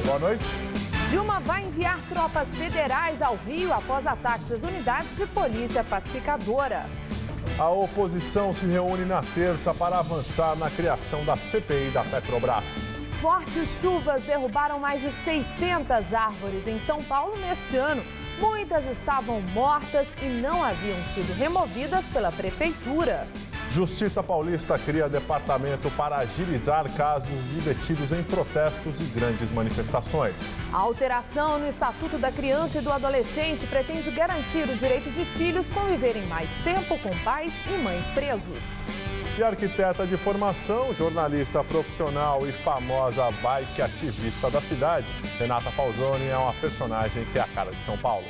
Boa noite. Dilma vai enviar tropas federais ao Rio após ataques às unidades de polícia pacificadora. A oposição se reúne na terça para avançar na criação da CPI da Petrobras. Fortes chuvas derrubaram mais de 600 árvores em São Paulo neste ano. Muitas estavam mortas e não haviam sido removidas pela prefeitura. Justiça Paulista cria departamento para agilizar casos de detidos em protestos e grandes manifestações. A alteração no Estatuto da Criança e do Adolescente pretende garantir o direito de filhos conviverem mais tempo com pais e mães presos. E arquiteta de formação, jornalista profissional e famosa bike ativista da cidade, Renata Falzoni é uma personagem que é a cara de São Paulo.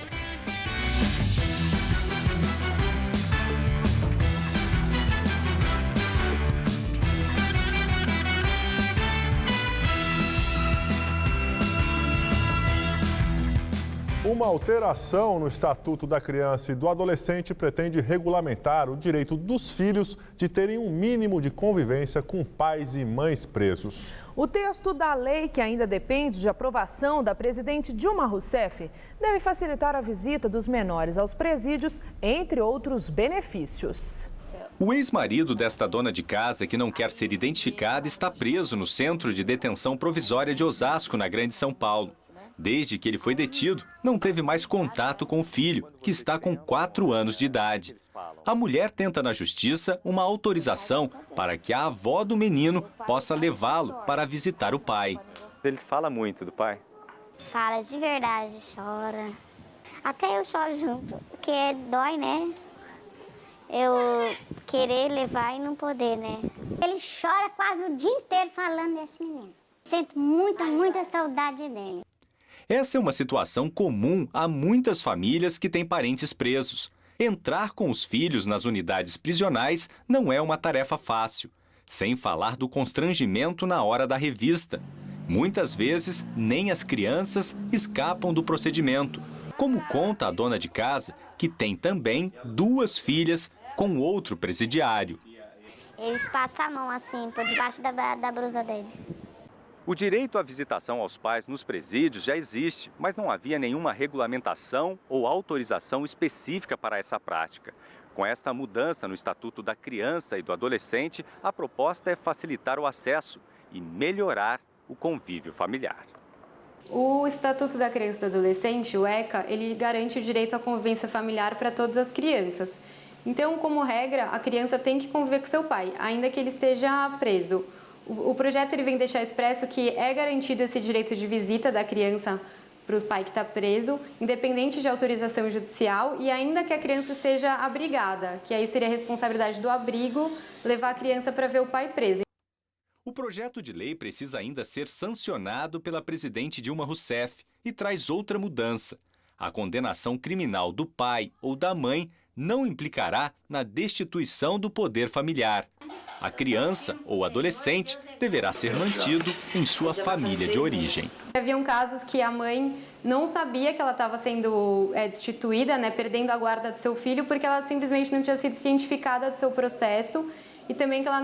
Uma alteração no Estatuto da Criança e do Adolescente pretende regulamentar o direito dos filhos de terem um mínimo de convivência com pais e mães presos. O texto da lei, que ainda depende de aprovação da presidente Dilma Rousseff, deve facilitar a visita dos menores aos presídios, entre outros benefícios. O ex-marido desta dona de casa, que não quer ser identificada, está preso no Centro de Detenção Provisória de Osasco, na Grande São Paulo. Desde que ele foi detido, não teve mais contato com o filho, que está com 4 anos de idade. A mulher tenta na justiça uma autorização para que a avó do menino possa levá-lo para visitar o pai. Ele fala muito do pai? Fala de verdade, chora. Até eu choro junto, porque dói, né? Eu querer levar e não poder, né? Ele chora quase o dia inteiro falando desse menino. Sinto muita saudade dele. Essa é uma situação comum a muitas famílias que têm parentes presos. Entrar com os filhos nas unidades prisionais não é uma tarefa fácil, sem falar do constrangimento na hora da revista. Muitas vezes, nem as crianças escapam do procedimento, como conta a dona de casa, que tem também 2 filhas com outro presidiário. Eles passam a mão assim, por debaixo da blusa deles. O direito à visitação aos pais nos presídios já existe, mas não havia nenhuma regulamentação ou autorização específica para essa prática. Com esta mudança no Estatuto da Criança e do Adolescente, a proposta é facilitar o acesso e melhorar o convívio familiar. O Estatuto da Criança e do Adolescente, o ECA, ele garante o direito à convivência familiar para todas as crianças. Então, como regra, a criança tem que conviver com seu pai, ainda que ele esteja preso. O projeto ele vem deixar expresso que é garantido esse direito de visita da criança para o pai que está preso, independente de autorização judicial e ainda que a criança esteja abrigada, que aí seria a responsabilidade do abrigo levar a criança para ver o pai preso. O projeto de lei precisa ainda ser sancionado pela presidente Dilma Rousseff e traz outra mudança. A condenação criminal do pai ou da mãe não implicará na destituição do poder familiar. A criança ou adolescente deverá ser mantido em sua família de origem. Haviam casos que a mãe não sabia que ela estava sendo destituída, perdendo a guarda do seu filho, porque ela simplesmente não tinha sido cientificada do seu processo e também que ela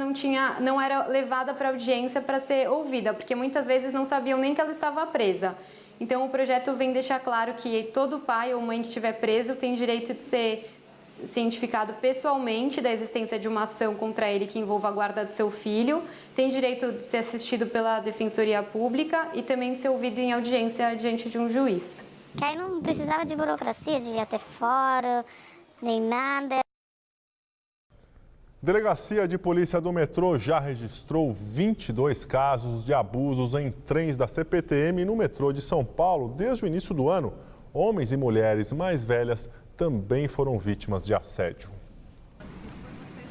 não era levada para audiência para ser ouvida, porque muitas vezes não sabiam nem que ela estava presa. Então o projeto vem deixar claro que todo pai ou mãe que estiver preso tem direito de ser cientificado pessoalmente da existência de uma ação contra ele que envolva a guarda do seu filho, tem direito de ser assistido pela Defensoria Pública e também de ser ouvido em audiência diante de um juiz. Que aí não precisava de burocracia, de ir até fora, nem nada. Delegacia de Polícia do Metrô já registrou 22 casos de abusos em trens da CPTM no metrô de São Paulo desde o início do ano. Homens e mulheres mais velhas também foram vítimas de assédio.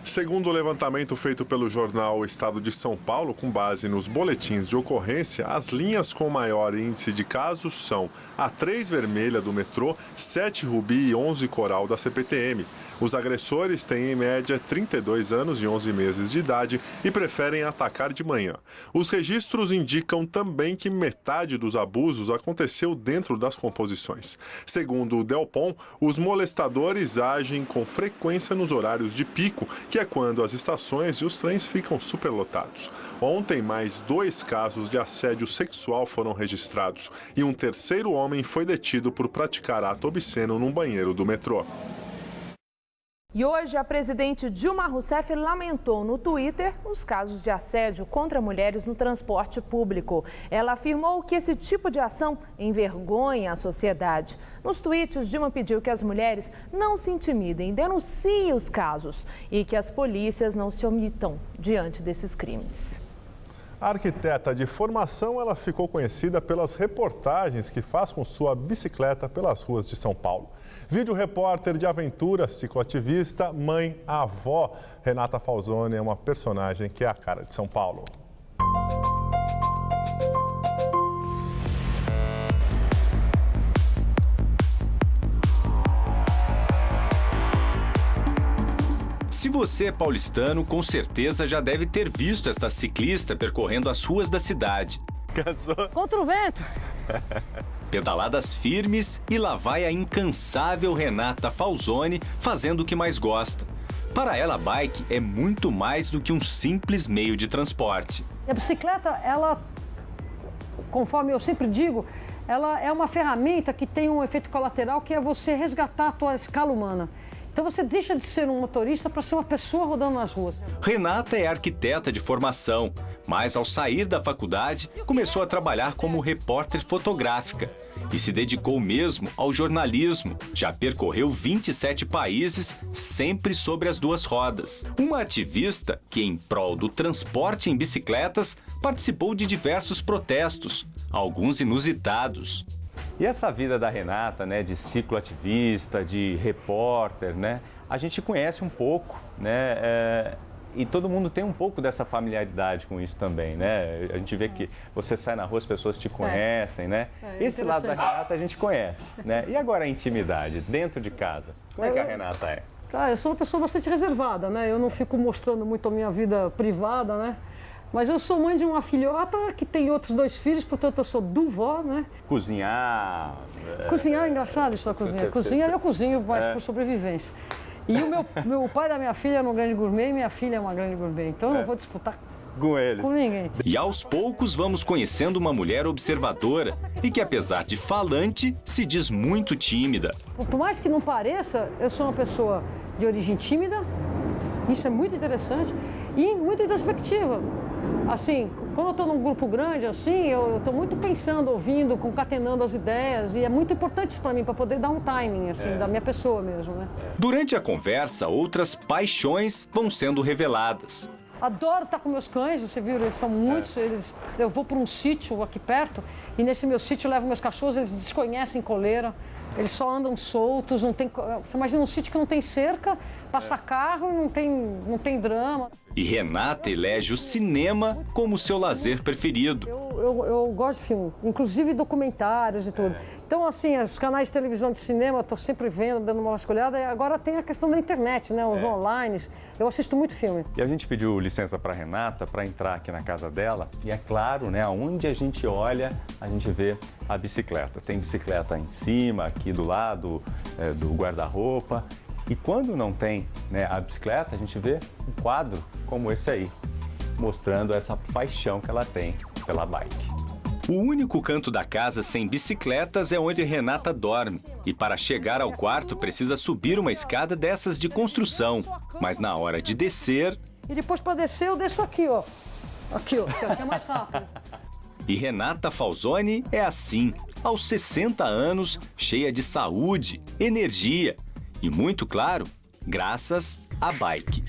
Segundo o levantamento feito pelo jornal Estado de São Paulo, com base nos boletins de ocorrência, as linhas com maior índice de casos são a 3 vermelha do metrô, 7 rubi e 11 coral da CPTM. Os agressores têm, em média, 32 anos e 11 meses de idade e preferem atacar de manhã. Os registros indicam também que metade dos abusos aconteceu dentro das composições. Segundo o Delpom, os molestadores agem com frequência nos horários de pico, que é quando as estações e os trens ficam superlotados. Ontem, mais 2 casos de assédio sexual foram registrados e um terceiro homem foi detido por praticar ato obsceno num banheiro do metrô. E hoje a presidente Dilma Rousseff lamentou no Twitter os casos de assédio contra mulheres no transporte público. Ela afirmou que esse tipo de ação envergonha a sociedade. Nos tweets, Dilma pediu que as mulheres não se intimidem, denunciem os casos e que as polícias não se omitam diante desses crimes. A arquiteta de formação, ela ficou conhecida pelas reportagens que faz com sua bicicleta pelas ruas de São Paulo. Vídeo repórter de aventura, cicloativista, mãe, avó, Renata Falzoni é uma personagem que é a cara de São Paulo. Se você é paulistano, com certeza já deve ter visto esta ciclista percorrendo as ruas da cidade. Cansou? Contra o vento. Pedaladas firmes e lá vai a incansável Renata Falzoni fazendo o que mais gosta. Para ela, a bike é muito mais do que um simples meio de transporte. A bicicleta, ela, conforme eu sempre digo, ela é uma ferramenta que tem um efeito colateral que é você resgatar a tua escala humana. Então você deixa de ser um motorista para ser uma pessoa rodando nas ruas. Renata é arquiteta de formação, mas ao sair da faculdade começou a trabalhar como repórter fotográfica e se dedicou mesmo ao jornalismo. Já percorreu 27 países, sempre sobre as 2 rodas. Uma ativista que, em prol do transporte em bicicletas, participou de diversos protestos, alguns inusitados. E essa vida da Renata, né, de cicloativista, de repórter, né, a gente conhece um pouco, né, e todo mundo tem um pouco dessa familiaridade com isso também, né? A gente vê que você sai na rua, as pessoas te conhecem, né? Esse lado da Renata a gente conhece, né? E agora a intimidade, dentro de casa, como é que a Renata é? Eu sou uma pessoa bastante reservada, né? Eu não fico mostrando muito a minha vida privada, né? Mas eu sou mãe de uma filhota que tem outros 2 filhos, portanto eu sou duvó, né? Cozinhar... Cozinhar é engraçado isso da cozinha. Cozinha eu cozinho mais por sobrevivência. E o pai da minha filha é um grande gourmet e minha filha é uma grande gourmet. Então eu não vou disputar com eles. Com ninguém. E aos poucos vamos conhecendo uma mulher observadora e que, apesar de falante, se diz muito tímida. Por mais que não pareça, eu sou uma pessoa de origem tímida, isso é muito interessante, e muito introspectiva. Assim, quando eu estou num grupo grande, assim, eu estou muito pensando, ouvindo, concatenando as ideias, e é muito importante isso para mim, para poder dar um timing, assim, da minha pessoa mesmo, né? Durante a conversa, outras paixões vão sendo reveladas. Adoro estar com meus cães, você viu, eles são muitos, eu vou para um sítio aqui perto, e nesse meu sítio eu levo meus cachorros, eles desconhecem coleira. Eles só andam soltos, não tem... Você imagina um sítio que não tem cerca, passa carro, não tem drama. E Renata elege o cinema como seu lazer preferido. Eu gosto de filme, inclusive documentários e tudo. Então, assim, os canais de televisão de cinema, eu estou sempre vendo, dando uma vasculhada. E agora tem a questão da internet, né? Os online. Eu assisto muito filme. E a gente pediu licença para Renata para entrar aqui na casa dela. E é claro, né? Onde a gente olha, a gente vê a bicicleta. Tem bicicleta em cima, aqui do lado do guarda-roupa. E quando não tem, né, a bicicleta, a gente vê um quadro como esse aí, mostrando essa paixão que ela tem pela bike. O único canto da casa sem bicicletas é onde Renata dorme. E para chegar ao quarto precisa subir uma escada dessas de construção. Mas na hora de descer... E depois para descer eu desço aqui, ó. Aqui, ó, que é mais rápido. E Renata Falzoni é assim, aos 60 anos, cheia de saúde, energia e, muito claro, graças à bike.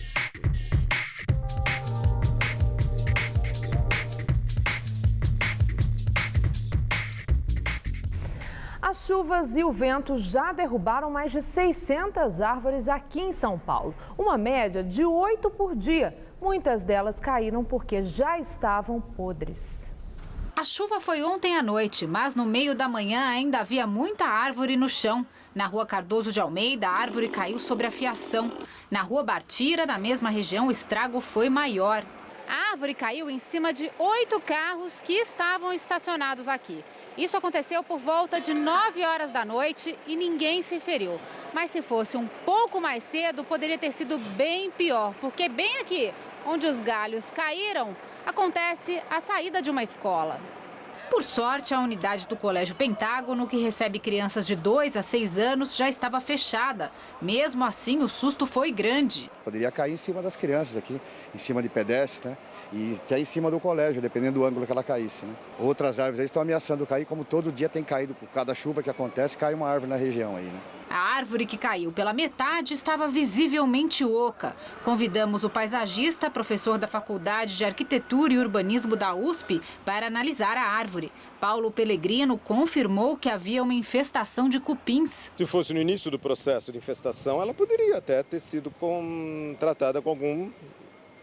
As chuvas e o vento já derrubaram mais de 600 árvores aqui em São Paulo. Uma média de 8 por dia. Muitas delas caíram porque já estavam podres. A chuva foi ontem à noite, mas no meio da manhã ainda havia muita árvore no chão. Na rua Cardoso de Almeida, a árvore caiu sobre a fiação. Na rua Bartira, na mesma região, o estrago foi maior. A árvore caiu em cima de 8 carros que estavam estacionados aqui. Isso aconteceu por volta de 9 horas da noite e ninguém se feriu. Mas se fosse um pouco mais cedo, poderia ter sido bem pior, porque bem aqui, onde os galhos caíram, acontece a saída de uma escola. Por sorte, a unidade do Colégio Pentágono, que recebe crianças de 2 a 6 anos, já estava fechada. Mesmo assim, o susto foi grande. Poderia cair em cima das crianças aqui, em cima de pedestres, né? E até em cima do colégio, dependendo do ângulo que ela caísse, né? Outras árvores aí estão ameaçando cair, como todo dia tem caído, por cada chuva que acontece, cai uma árvore na região aí, né? A árvore que caiu pela metade estava visivelmente oca. Convidamos o paisagista, professor da Faculdade de Arquitetura e Urbanismo da USP, para analisar a árvore. Paulo Pellegrino confirmou que havia uma infestação de cupins. Se fosse no início do processo de infestação, ela poderia até ter sido tratada com algum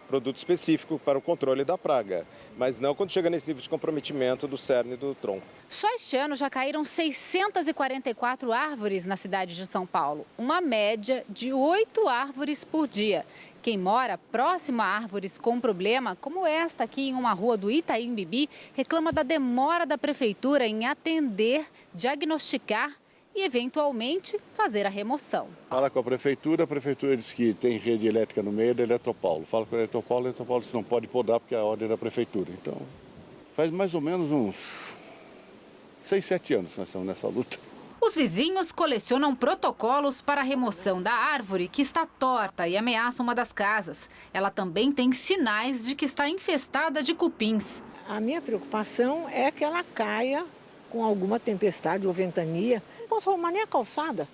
produto específico para o controle da praga, mas não quando chega nesse nível de comprometimento do cerne do tronco. Só este ano já caíram 644 árvores na cidade de São Paulo, uma média de 8 árvores por dia. Quem mora próximo a árvores com problema, como esta aqui em uma rua do Itaim Bibi, reclama da demora da prefeitura em atender, diagnosticar e, eventualmente, fazer a remoção. Fala com a prefeitura diz que tem rede elétrica no meio da Eletropaulo. Fala com a Eletropaulo diz que não pode podar porque é a ordem da prefeitura. Então, faz mais ou menos uns 6, 7 anos que nós estamos nessa luta. Os vizinhos colecionam protocolos para a remoção da árvore que está torta e ameaça uma das casas. Ela também tem sinais de que está infestada de cupins. A minha preocupação é que ela caia com alguma tempestade ou ventania. Não posso arrumar nem a calçada,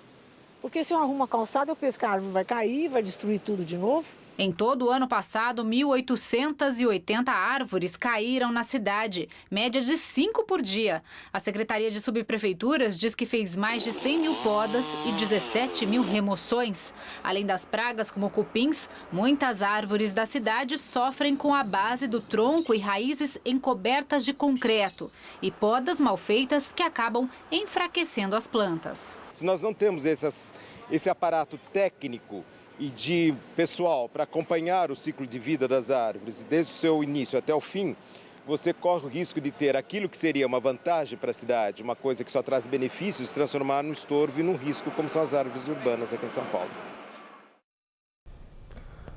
porque se eu arrumo a calçada, eu penso que a árvore vai cair, vai destruir tudo de novo. Em todo o ano passado, 1.880 árvores caíram na cidade, média de 5 por dia. A Secretaria de Subprefeituras diz que fez mais de 100 mil podas e 17 mil remoções. Além das pragas como cupins, muitas árvores da cidade sofrem com a base do tronco e raízes encobertas de concreto e podas mal feitas que acabam enfraquecendo as plantas. Se nós não temos esse aparato técnico e de pessoal para acompanhar o ciclo de vida das árvores, desde o seu início até o fim, você corre o risco de ter aquilo que seria uma vantagem para a cidade, uma coisa que só traz benefícios, se transformar num estorvo e num risco, como são as árvores urbanas aqui em São Paulo.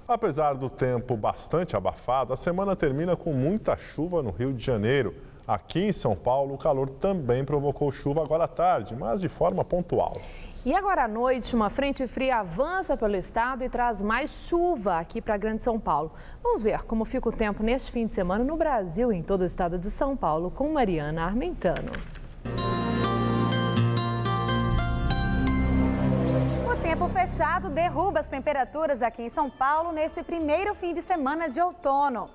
Apesar do tempo bastante abafado, a semana termina com muita chuva no Rio de Janeiro. Aqui em São Paulo, o calor também provocou chuva agora à tarde, mas de forma pontual. E agora à noite, uma frente fria avança pelo estado e traz mais chuva aqui para a Grande São Paulo. Vamos ver como fica o tempo neste fim de semana no Brasil e em todo o estado de São Paulo com Mariana Armentano. O tempo fechado derruba as temperaturas aqui em São Paulo nesse primeiro fim de semana de outono.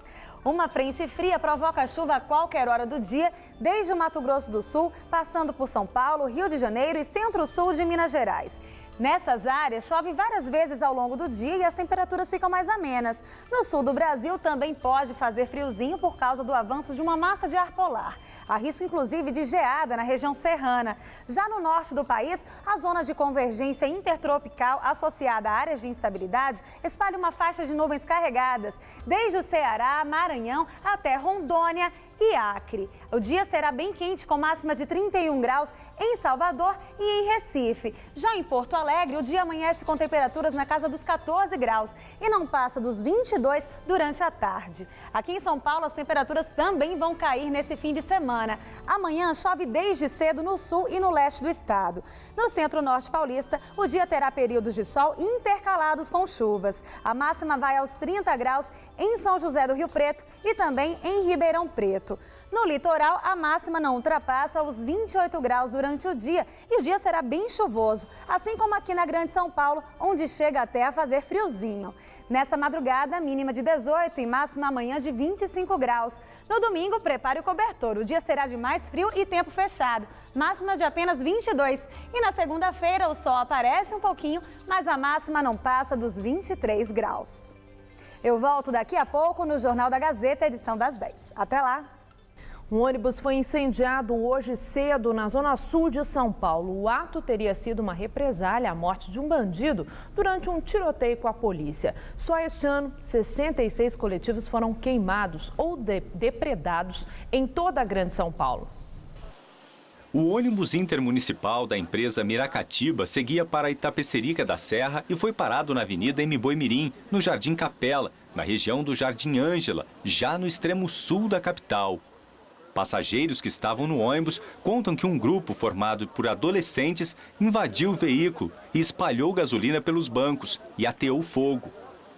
Uma frente fria provoca chuva a qualquer hora do dia, desde o Mato Grosso do Sul, passando por São Paulo, Rio de Janeiro e centro-sul de Minas Gerais. Nessas áreas, chove várias vezes ao longo do dia e as temperaturas ficam mais amenas. No sul do Brasil, também pode fazer friozinho por causa do avanço de uma massa de ar polar. Há risco, inclusive, de geada na região serrana. Já no norte do país, a zona de convergência intertropical associada a áreas de instabilidade espalha uma faixa de nuvens carregadas, desde o Ceará, Maranhão até Rondônia e Acre. O dia será bem quente, com máxima de 31 graus em Salvador e em Recife. Já em Porto Alegre, o dia amanhece com temperaturas na casa dos 14 graus e não passa dos 22 durante a tarde. Aqui em São Paulo, as temperaturas também vão cair nesse fim de semana. Amanhã chove desde cedo no sul e no leste do estado. No centro-norte paulista, o dia terá períodos de sol intercalados com chuvas. A máxima vai aos 30 graus em São José do Rio Preto e também em Ribeirão Preto. No litoral, a máxima não ultrapassa os 28 graus durante o dia e o dia será bem chuvoso, assim como aqui na Grande São Paulo, onde chega até a fazer friozinho. Nessa madrugada, mínima de 18 e máxima amanhã de 25 graus. No domingo, prepare o cobertor. O dia será de mais frio e tempo fechado, máxima de apenas 22. E na segunda-feira, o sol aparece um pouquinho, mas a máxima não passa dos 23 graus. Eu volto daqui a pouco no Jornal da Gazeta, edição das 10. Até lá! Um ônibus foi incendiado hoje cedo na zona sul de São Paulo. O ato teria sido uma represália à morte de um bandido durante um tiroteio com a polícia. Só este ano, 66 coletivos foram queimados ou depredados em toda a Grande São Paulo. O ônibus intermunicipal da empresa Miracatiba seguia para Itapecerica da Serra e foi parado na Avenida Mboimirim, no Jardim Capela, na região do Jardim Ângela, já no extremo sul da capital. Passageiros que estavam no ônibus contam que um grupo formado por adolescentes invadiu o veículo e espalhou gasolina pelos bancos e ateou fogo.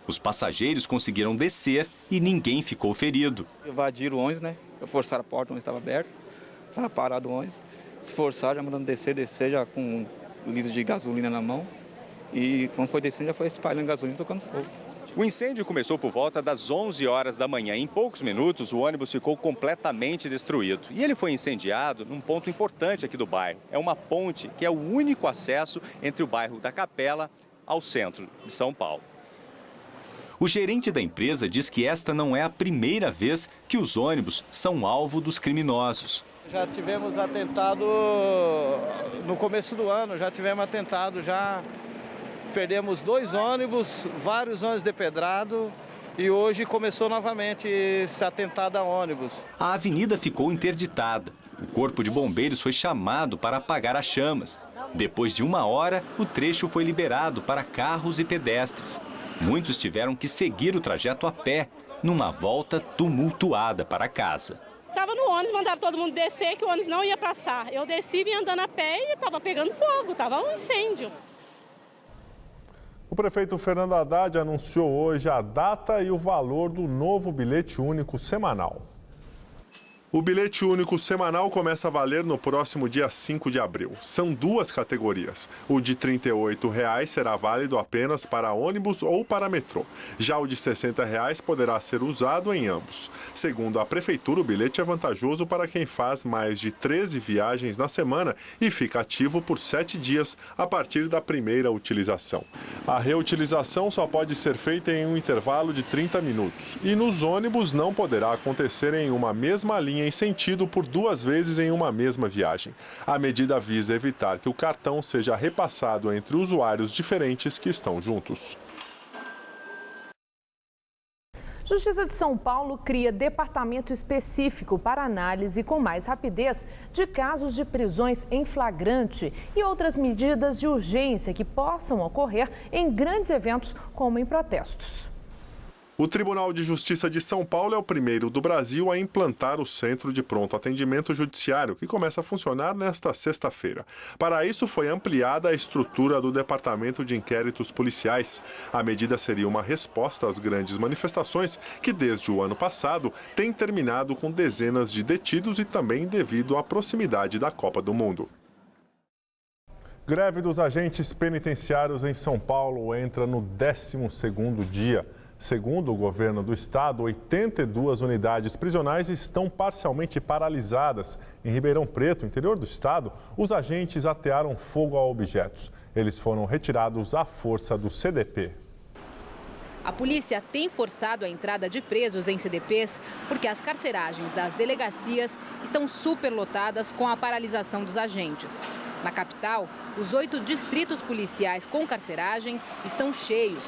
Os passageiros conseguiram descer e ninguém ficou ferido. Invadiram o ônibus, né? Forçaram a porta, o ônibus estava aberto, estava parado o ônibus. Esforçaram, já mandando descer já com um litro de gasolina na mão. E quando foi descendo, já foi espalhando gasolina e tocando fogo. O incêndio começou por volta das 11 horas da manhã. Em poucos minutos, o ônibus ficou completamente destruído. E ele foi incendiado num ponto importante aqui do bairro. É uma ponte que é o único acesso entre o bairro da Capela ao centro de São Paulo. O gerente da empresa diz que esta não é a primeira vez que os ônibus são alvo dos criminosos. Já tivemos atentado no começo do ano, já perdemos 2 ônibus, vários ônibus depedrados e hoje começou novamente esse atentado a ônibus. A avenida ficou interditada. O corpo de bombeiros foi chamado para apagar as chamas. Depois de 1 hora, o trecho foi liberado para carros e pedestres. Muitos tiveram que seguir o trajeto a pé, numa volta tumultuada para casa. Estava no ônibus, mandaram todo mundo descer, que o ônibus não ia passar. Eu desci, vim andando a pé e estava pegando fogo, estava um incêndio. O prefeito Fernando Haddad anunciou hoje a data e o valor do novo bilhete único semanal. O bilhete único semanal começa a valer no próximo dia 5 de abril. São 2 categorias. O de R$ 38,00 será válido apenas para ônibus ou para metrô. Já o de R$ 60,00 poderá ser usado em ambos. Segundo a Prefeitura, o bilhete é vantajoso para quem faz mais de 13 viagens na semana e fica ativo por 7 dias a partir da primeira utilização. A reutilização só pode ser feita em um intervalo de 30 minutos. E nos ônibus não poderá acontecer em uma mesma linha em sentido por 2 vezes em uma mesma viagem. A medida visa evitar que o cartão seja repassado entre usuários diferentes que estão juntos. Justiça de São Paulo cria departamento específico para análise com mais rapidez de casos de prisões em flagrante e outras medidas de urgência que possam ocorrer em grandes eventos, como em protestos. O Tribunal de Justiça de São Paulo é o primeiro do Brasil a implantar o Centro de Pronto Atendimento Judiciário, que começa a funcionar nesta sexta-feira. Para isso, foi ampliada a estrutura do Departamento de Inquéritos Policiais. A medida seria uma resposta às grandes manifestações que, desde o ano passado, têm terminado com dezenas de detidos e também devido à proximidade da Copa do Mundo. Greve dos agentes penitenciários em São Paulo entra no 12º dia. Segundo o governo do estado, 82 unidades prisionais estão parcialmente paralisadas. Em Ribeirão Preto, interior do estado, os agentes atearam fogo a objetos. Eles foram retirados à força do CDP. A polícia tem forçado a entrada de presos em CDPs porque as carceragens das delegacias estão superlotadas com a paralisação dos agentes. Na capital, os 8 distritos policiais com carceragem estão cheios.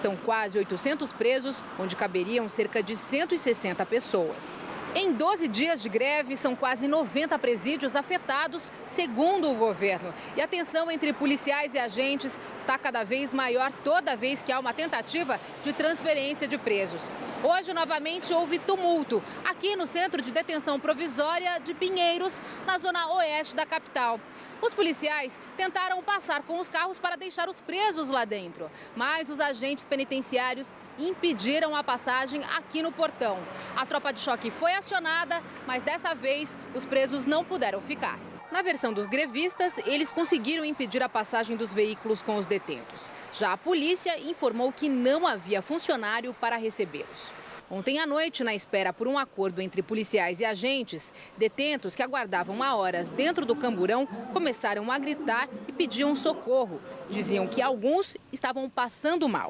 São quase 800 presos, onde caberiam cerca de 160 pessoas. Em 12 dias de greve, são quase 90 presídios afetados, segundo o governo. E a tensão entre policiais e agentes está cada vez maior toda vez que há uma tentativa de transferência de presos. Hoje, novamente, houve tumulto aqui no Centro de Detenção Provisória de Pinheiros, na zona oeste da capital. Os policiais tentaram passar com os carros para deixar os presos lá dentro, mas os agentes penitenciários impediram a passagem aqui no portão. A tropa de choque foi acionada, mas dessa vez os presos não puderam ficar. Na versão dos grevistas, eles conseguiram impedir a passagem dos veículos com os detentos. Já a polícia informou que não havia funcionário para recebê-los. Ontem à noite, na espera por um acordo entre policiais e agentes, detentos que aguardavam há horas dentro do camburão começaram a gritar e pediam socorro. Diziam que alguns estavam passando mal.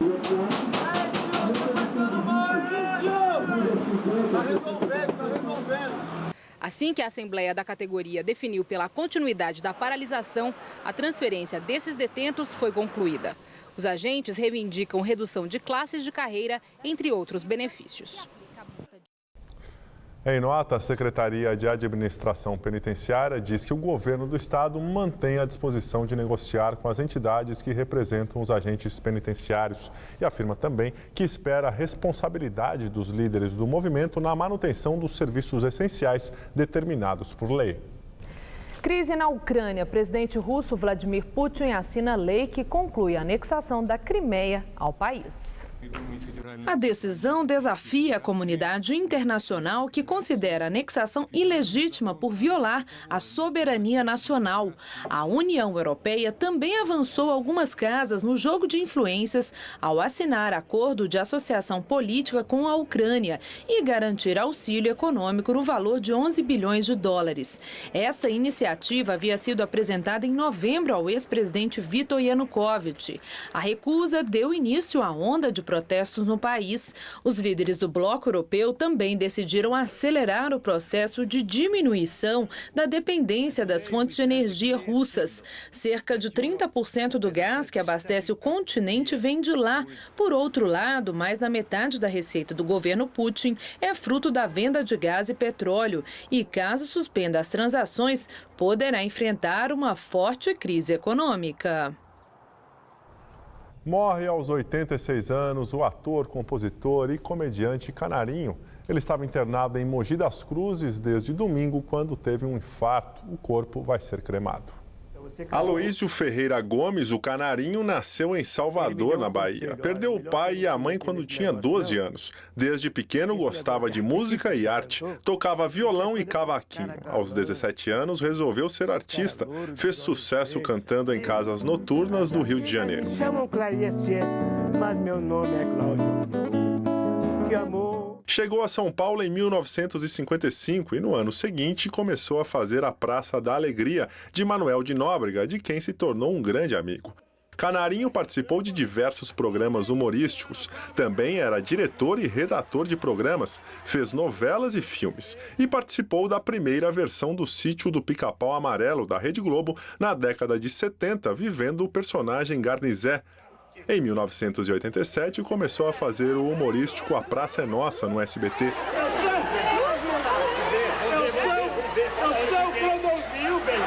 Assim que a Assembleia da categoria definiu pela continuidade da paralisação, a transferência desses detentos foi concluída. Os agentes reivindicam redução de classes de carreira, entre outros benefícios. Em nota, a Secretaria de Administração Penitenciária diz que o governo do estado mantém a disposição de negociar com as entidades que representam os agentes penitenciários e afirma também que espera a responsabilidade dos líderes do movimento na manutenção dos serviços essenciais determinados por lei. Crise na Ucrânia. Presidente russo Vladimir Putin assina lei que conclui a anexação da Crimeia ao país. A decisão desafia a comunidade internacional que considera a anexação ilegítima por violar a soberania nacional. A União Europeia também avançou algumas casas no jogo de influências ao assinar acordo de associação política com a Ucrânia e garantir auxílio econômico no valor de 11 bilhões de dólares. Esta iniciativa havia sido apresentada em novembro ao ex-presidente Viktor Yanukovych. A recusa deu início à onda de protestos no país. Os líderes do bloco europeu também decidiram acelerar o processo de diminuição da dependência das fontes de energia russas. Cerca de 30% do gás que abastece o continente vem de lá. Por outro lado, mais da metade da receita do governo Putin é fruto da venda de gás e petróleo. E caso suspenda as transações, poderá enfrentar uma forte crise econômica. Morre aos 86 anos o ator, compositor e comediante Canarinho. Ele estava internado em Mogi das Cruzes desde domingo, quando teve um infarto. O corpo vai ser cremado. Aloísio Ferreira Gomes, o Canarinho, nasceu em Salvador, na Bahia. Perdeu o pai e a mãe quando tinha 12 anos. Desde pequeno gostava de música e arte. Tocava violão e cavaquinho. Aos 17 anos resolveu ser artista. Fez sucesso cantando em casas noturnas do Rio de Janeiro. Chamam Clarice, mas meu nome é Cláudio. Que amor. Chegou a São Paulo em 1955 e no ano seguinte começou a fazer a Praça da Alegria, de Manuel de Nóbrega, de quem se tornou um grande amigo. Canarinho participou de diversos programas humorísticos, também era diretor e redator de programas, fez novelas e filmes e participou da primeira versão do Sítio do Pica-Pau Amarelo da Rede Globo na década de 70, vivendo o personagem Garnizé. Em 1987, começou a fazer o humorístico A Praça é Nossa no SBT. Eu sou o Clodovil, bem.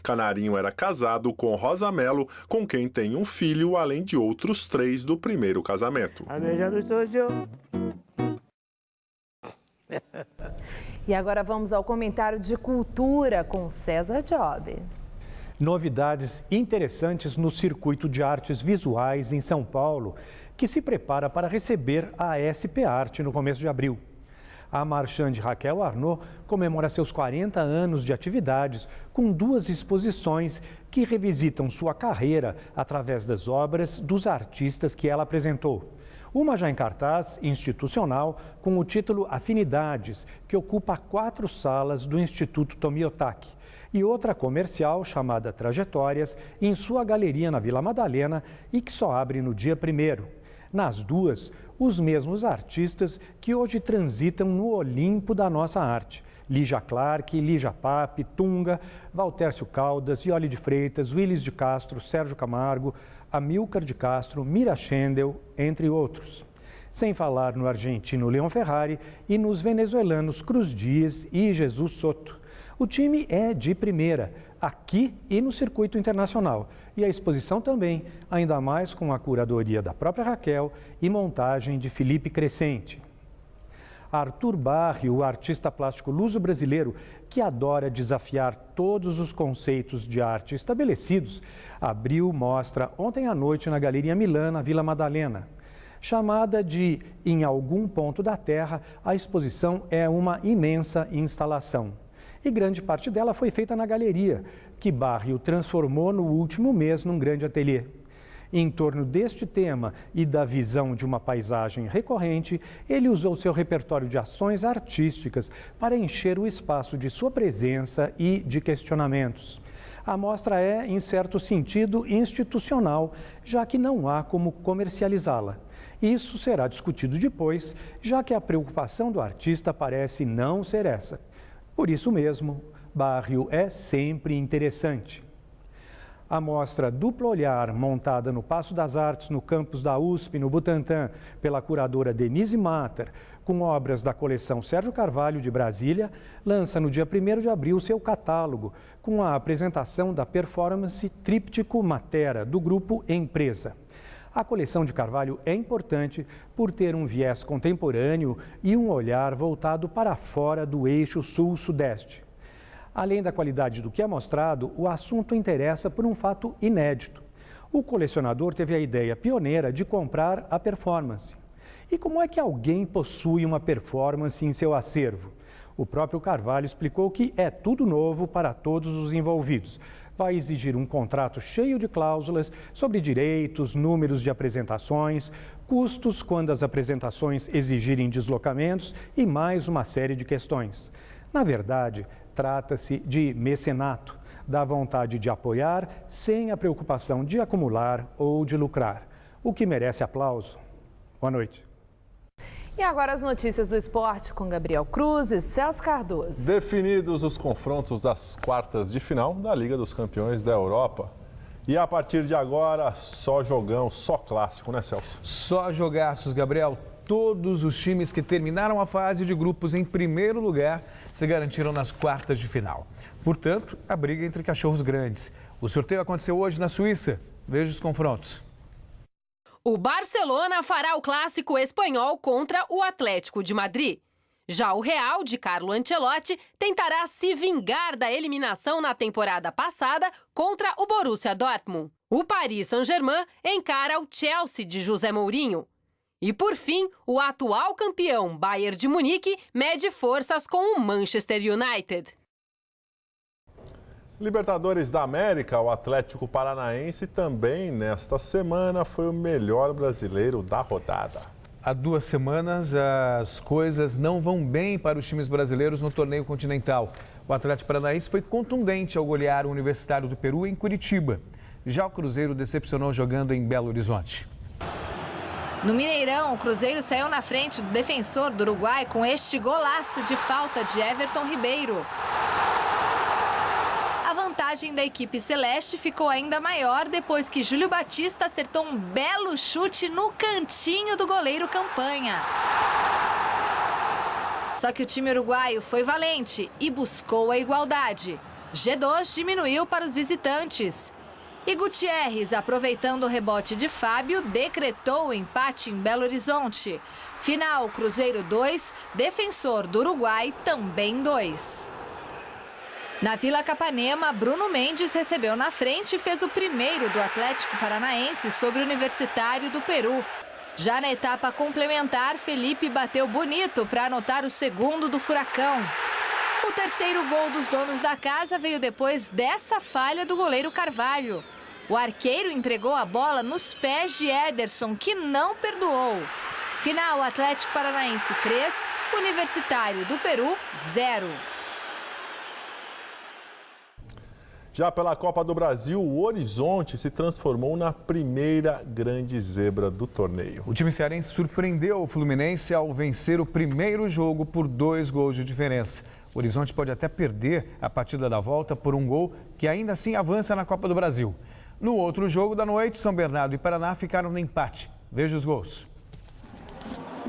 Canarinho era casado com Rosa Mello, com quem tem um filho, além de outros 3 do primeiro casamento. E agora vamos ao comentário de cultura com César Job. Novidades interessantes no Circuito de Artes Visuais em São Paulo, que se prepara para receber a SP Arte no começo de abril. A marchande Raquel Arnaud comemora seus 40 anos de atividades com 2 exposições que revisitam sua carreira através das obras dos artistas que ela apresentou. Uma já em cartaz institucional com o título Afinidades, que ocupa 4 salas do Instituto Tomiotaki. E outra comercial, chamada Trajetórias, em sua galeria na Vila Madalena e que só abre no dia 1º. Nas duas, os mesmos artistas que hoje transitam no Olimpo da nossa arte. Lígia Clark, Lígia Pape, Tunga, Valtércio Caldas, Iole de Freitas, Willis de Castro, Sérgio Camargo, Amílcar de Castro, Mira Schendel, entre outros. Sem falar no argentino Leon Ferrari e nos venezuelanos Cruz Dias e Jesus Soto. O time é de primeira, aqui e no circuito internacional. E a exposição também, ainda mais com a curadoria da própria Raquel e montagem de Felipe Crescente. Arthur Barri, o artista plástico luso-brasileiro que adora desafiar todos os conceitos de arte estabelecidos, abriu mostra ontem à noite na Galeria Milan, na Vila Madalena. Chamada de Em Algum Ponto da Terra, a exposição é uma imensa instalação. E grande parte dela foi feita na galeria, que Barri transformou no último mês num grande ateliê. Em torno deste tema e da visão de uma paisagem recorrente, ele usou seu repertório de ações artísticas para encher o espaço de sua presença e de questionamentos. A mostra é, em certo sentido, institucional, já que não há como comercializá-la. Isso será discutido depois, já que a preocupação do artista parece não ser essa. Por isso mesmo, Barrio é sempre interessante. A mostra Duplo Olhar, montada no Paço das Artes, no campus da USP, no Butantã, pela curadora Denise Matter, com obras da coleção Sérgio Carvalho de Brasília, lança no dia 1º de abril seu catálogo, com a apresentação da performance Tríptico Matera, do grupo Empresa. A coleção de Carvalho é importante por ter um viés contemporâneo e um olhar voltado para fora do eixo sul-sudeste. Além da qualidade do que é mostrado, o assunto interessa por um fato inédito. O colecionador teve a ideia pioneira de comprar a performance. E como é que alguém possui uma performance em seu acervo? O próprio Carvalho explicou que é tudo novo para todos os envolvidos. Vai exigir um contrato cheio de cláusulas sobre direitos, números de apresentações, custos quando as apresentações exigirem deslocamentos e mais uma série de questões. Na verdade, trata-se de mecenato, da vontade de apoiar sem a preocupação de acumular ou de lucrar, o que merece aplauso. Boa noite. E agora as notícias do esporte com Gabriel Cruz e Celso Cardoso. Definidos os confrontos das quartas de final da Liga dos Campeões da Europa. E a partir de agora, só jogão, só clássico, né, Celso? Só jogaços, Gabriel. Todos os times que terminaram a fase de grupos em primeiro lugar se garantiram nas quartas de final. Portanto, a briga entre cachorros grandes. O sorteio aconteceu hoje na Suíça. Veja os confrontos. O Barcelona fará o clássico espanhol contra o Atlético de Madrid. Já o Real, de Carlo Ancelotti, tentará se vingar da eliminação na temporada passada contra o Borussia Dortmund. O Paris Saint-Germain encara o Chelsea, de José Mourinho. E, por fim, o atual campeão Bayern de Munique mede forças com o Manchester United. Libertadores da América, o Atlético Paranaense também nesta semana foi o melhor brasileiro da rodada. Há 2 semanas as coisas não vão bem para os times brasileiros no torneio continental. O Atlético Paranaense foi contundente ao golear o Universitário do Peru em Curitiba. Já o Cruzeiro decepcionou jogando em Belo Horizonte. No Mineirão, o Cruzeiro saiu na frente do Defensor do Uruguai com este golaço de falta de Everton Ribeiro. A vantagem da equipe celeste ficou ainda maior depois que Júlio Batista acertou um belo chute no cantinho do goleiro Campanha. Só que o time uruguaio foi valente e buscou a igualdade. G2 diminuiu para os visitantes. E Gutierrez, aproveitando o rebote de Fábio, decretou o empate em Belo Horizonte. Final, Cruzeiro 2, Defensor do Uruguai também 2. Na Vila Capanema, Bruno Mendes recebeu na frente e fez o primeiro do Atlético Paranaense sobre o Universitário do Peru. Já na etapa complementar, Felipe bateu bonito para anotar o segundo do Furacão. O terceiro gol dos donos da casa veio depois dessa falha do goleiro Carvalho. O arqueiro entregou a bola nos pés de Ederson, que não perdoou. Final, Atlético Paranaense 3, Universitário do Peru 0. Já pela Copa do Brasil, o Horizonte se transformou na primeira grande zebra do torneio. O time cearense surpreendeu o Fluminense ao vencer o primeiro jogo por 2 gols de diferença. O Horizonte pode até perder a partida da volta por um gol, que ainda assim avança na Copa do Brasil. No outro jogo da noite, São Bernardo e Paraná ficaram no empate. Veja os gols.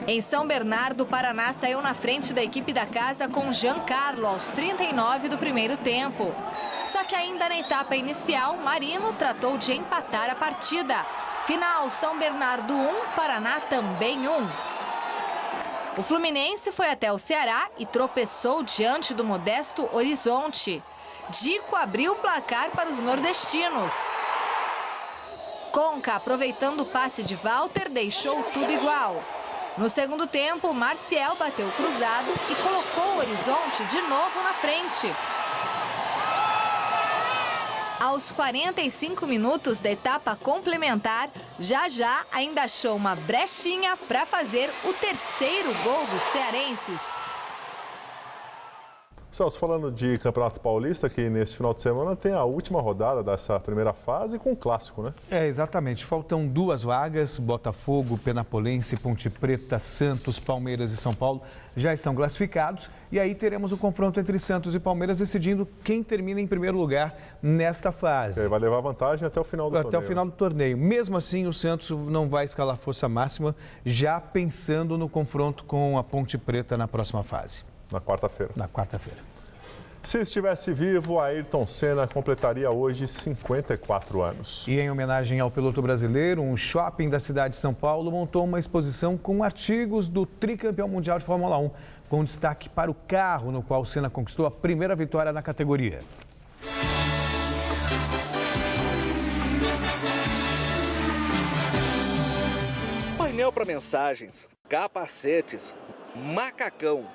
Em São Bernardo, o Paraná saiu na frente da equipe da casa com Giancarlo aos 39 do primeiro tempo. Só que ainda na etapa inicial, Marino tratou de empatar a partida. Final, São Bernardo 1, Paraná também 1. O Fluminense foi até o Ceará e tropeçou diante do modesto Horizonte. Dico abriu o placar para os nordestinos. Conca, aproveitando o passe de Walter, deixou tudo igual. No segundo tempo, Marcial bateu cruzado e colocou o Horizonte de novo na frente. Aos 45 minutos da etapa complementar, Já ainda achou uma brechinha para fazer o terceiro gol dos cearenses. Celso, falando de Campeonato Paulista, que nesse final de semana tem a última rodada dessa primeira fase com um clássico, né? Exatamente. Faltam 2 vagas. Botafogo, Penapolense, Ponte Preta, Santos, Palmeiras e São Paulo já estão classificados. E aí teremos o confronto entre Santos e Palmeiras decidindo quem termina em primeiro lugar nesta fase. E aí vai levar vantagem até o final do torneio. Até o final do torneio. Mesmo assim, o Santos não vai escalar força máxima, já pensando no confronto com a Ponte Preta na próxima fase. Na quarta-feira. Na quarta-feira. Se estivesse vivo, Ayrton Senna completaria hoje 54 anos. E em homenagem ao piloto brasileiro, um shopping da cidade de São Paulo montou uma exposição com artigos do tricampeão mundial de Fórmula 1, com destaque para o carro no qual Senna conquistou a primeira vitória na categoria. Painel para mensagens, capacetes, macacão,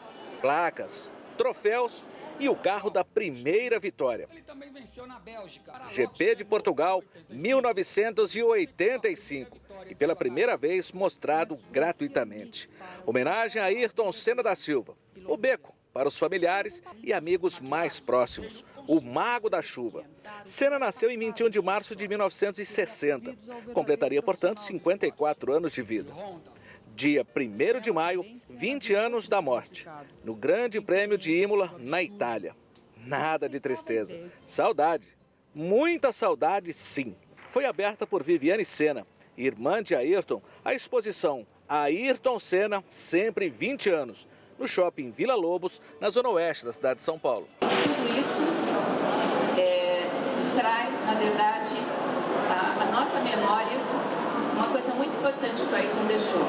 placas, troféus e o carro da primeira vitória. Ele também venceu na Bélgica. GP de Portugal, 1985. E pela primeira vez mostrado gratuitamente. Homenagem a Ayrton Senna da Silva. O beco para os familiares e amigos mais próximos. O Mago da Chuva. Senna nasceu em 21 de março de 1960. Completaria, portanto, 54 anos de vida. Dia 1º de maio, 20 anos da morte, no Grande Prêmio de Imola, na Itália. Nada de tristeza. Saudade. Muita saudade, sim. Foi aberta por Viviane Senna, irmã de Ayrton, a exposição Ayrton Senna, sempre 20 anos, no shopping Vila Lobos, na zona oeste da cidade de São Paulo. Tudo isso traz, na verdade, a nossa memória, uma coisa muito importante que o Ayrton deixou,